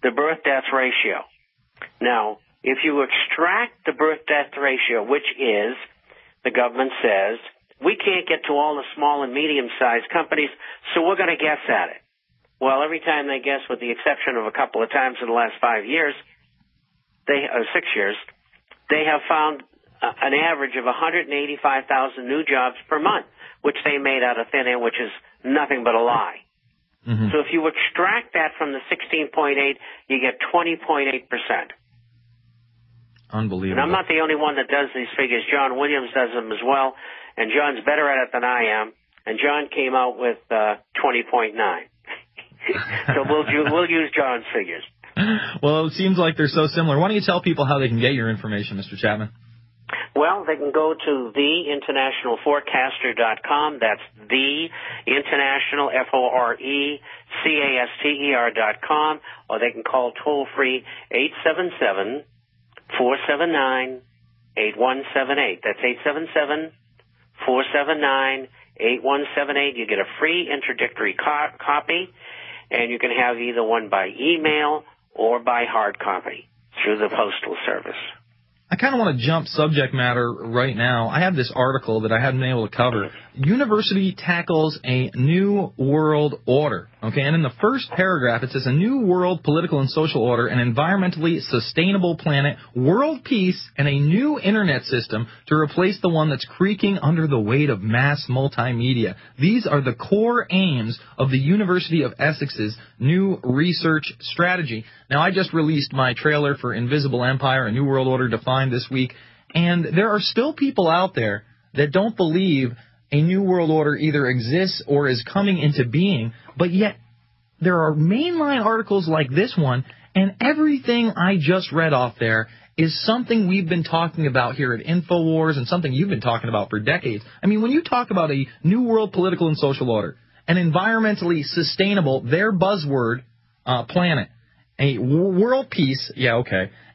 the birth-death ratio. Now, if you extract the birth-death ratio, which is, the government says, we can't get to all the small and medium-sized companies, so we're going to guess at it. Well, every time they guess, with the exception of a couple of times in the last 5 years, 6 years, they have found an average of 185,000 new jobs per month, which they made out of thin air, which is nothing but a lie. Mm-hmm. So if you extract that from the 16.8, you get 20.8%. Unbelievable. And I'm not the only one that does these figures. John Williams does them as well, and John's better at it than I am. And John came out with 20.9. So we'll use John's figures. Well, it seems like they're so similar. Why don't you tell people how they can get your information, Mr. Chapman? Well, they can go to theinternationalforecaster.com. That's theinternational, FORECASTER.com. Or they can call toll-free 877-479-8178. That's 877-479-8178. You get a free introductory copy, and you can have either one by email or by hard copy through the Postal Service. I kind of want to jump subject matter right now. I have this article that I haven't been able to cover. University tackles a new world order. Okay, and in the first paragraph it says a new world political and social order, an environmentally sustainable planet, world peace, and a new internet system to replace the one that's creaking under the weight of mass multimedia. These are the core aims of the University of Essex's new research strategy. Now, I just released my trailer for Invisible Empire, A New World Order Defined this week, and there are still people out there that don't believe a new world order either exists or is coming into being, but yet there are mainline articles like this one, and everything I just read off there is something we've been talking about here at InfoWars and something you've been talking about for decades. I mean, when you talk about a new world political and social order, an environmentally sustainable, their buzzword, planet, a world peace,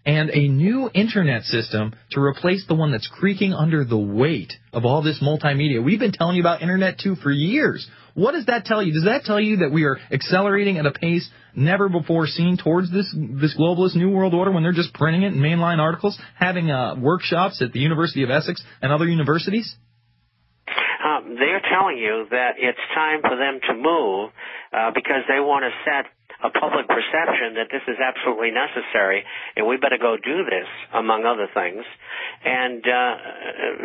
and a new internet system to replace the one that's creaking under the weight of all this multimedia. We've been telling you about Internet 2 for years. What does that tell you? Does that tell you that we are accelerating at a pace never before seen towards this globalist new world order when they're just printing it in mainline articles, having workshops at the University of Essex and other universities? They're telling you that it's time for them to move because they want to set a public perception that this is absolutely necessary, and we better go do this, among other things. And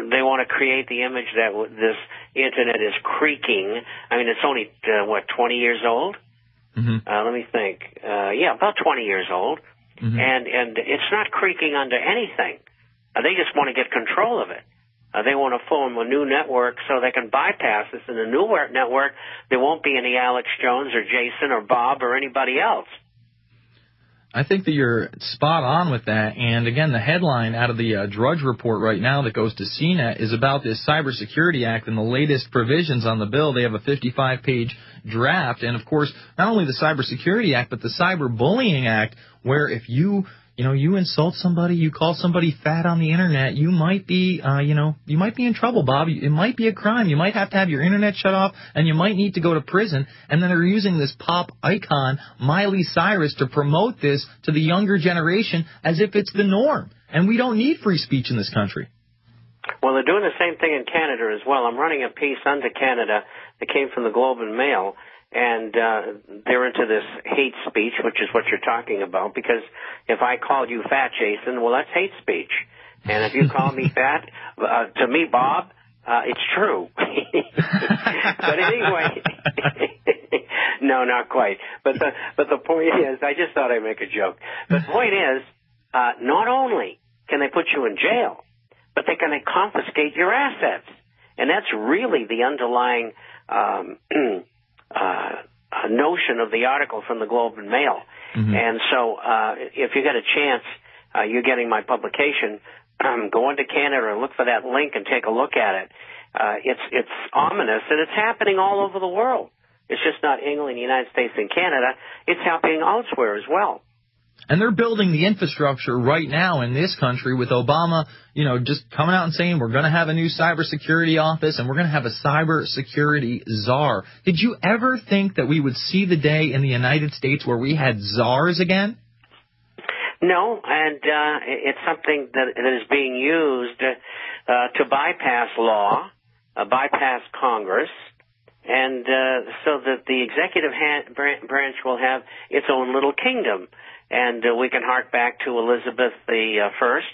they want to create the image that this Internet is creaking. I mean, it's only, 20 years old? Mm-hmm. Let me think. About 20 years old. Mm-hmm. And it's not creaking under anything. They just want to get control of it. They want to form a new network so they can bypass this. In the new network, there won't be any Alex Jones or Jason or Bob or anybody else. I think that you're spot on with that. And, again, the headline out of the Drudge Report right now that goes to CNET is about this Cybersecurity Act and the latest provisions on the bill. They have a 55-page draft. And, of course, not only the Cybersecurity Act, but the Cyberbullying Act, where if you insult somebody, you call somebody fat on the Internet, you might be, you might be in trouble, Bob. It might be a crime. You might have to have your Internet shut off, and you might need to go to prison. And then they're using this pop icon, Miley Cyrus, to promote this to the younger generation as if it's the norm. And we don't need free speech in this country. Well, they're doing the same thing in Canada as well. I'm running a piece under Canada that came from the Globe and Mail. And they're into this hate speech, which is what you're talking about, because if I called you fat, Jason, well, that's hate speech. And if you call me fat, to me, Bob, it's true. But anyway, no, not quite. But the point is, I just thought I'd make a joke. The point is, not only can they put you in jail, but they can confiscate your assets. And that's really the underlying notion of the article from the Globe and Mail. Mm-hmm. And so if you get a chance, you're getting my publication, go into Canada and look for that link and take a look at it. It's ominous, and it's happening all over the world. It's just not England, the United States, and Canada. It's happening elsewhere as well. And they're building the infrastructure right now in this country with Obama, just coming out and saying we're going to have a new cybersecurity office and we're going to have a cybersecurity czar. Did you ever think that we would see the day in the United States where we had czars again? No, and it's something that is being used to bypass law, bypass Congress, and so that the executive branch will have its own little kingdom. And we can hark back to Elizabeth the First,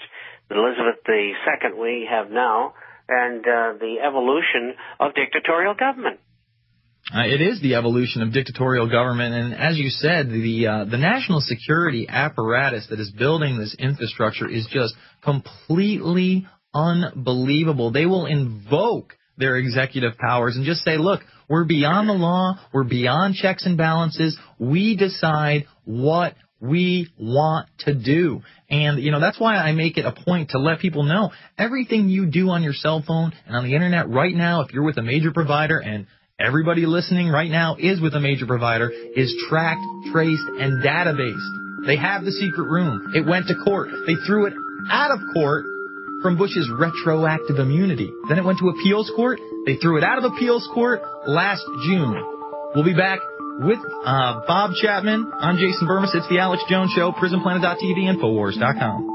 Elizabeth the Second we have now, and the evolution of dictatorial government. It is the evolution of dictatorial government, and as you said, the national security apparatus that is building this infrastructure is just completely unbelievable. They will invoke their executive powers and just say, look, we're beyond the law, we're beyond checks and balances, we decide what we want to do. And, that's why I make it a point to let people know everything you do on your cell phone and on the internet right now, if you're with a major provider, and everybody listening right now is with a major provider, is tracked, traced, and databased. They have the secret room. It went to court. They threw it out of court from Bush's retroactive immunity. Then it went to appeals court. They threw it out of appeals court last June. We'll be back with Bob Chapman. I'm Jason Burmis. It's the Alex Jones Show, PrisonPlanet.tv, Infowars.com.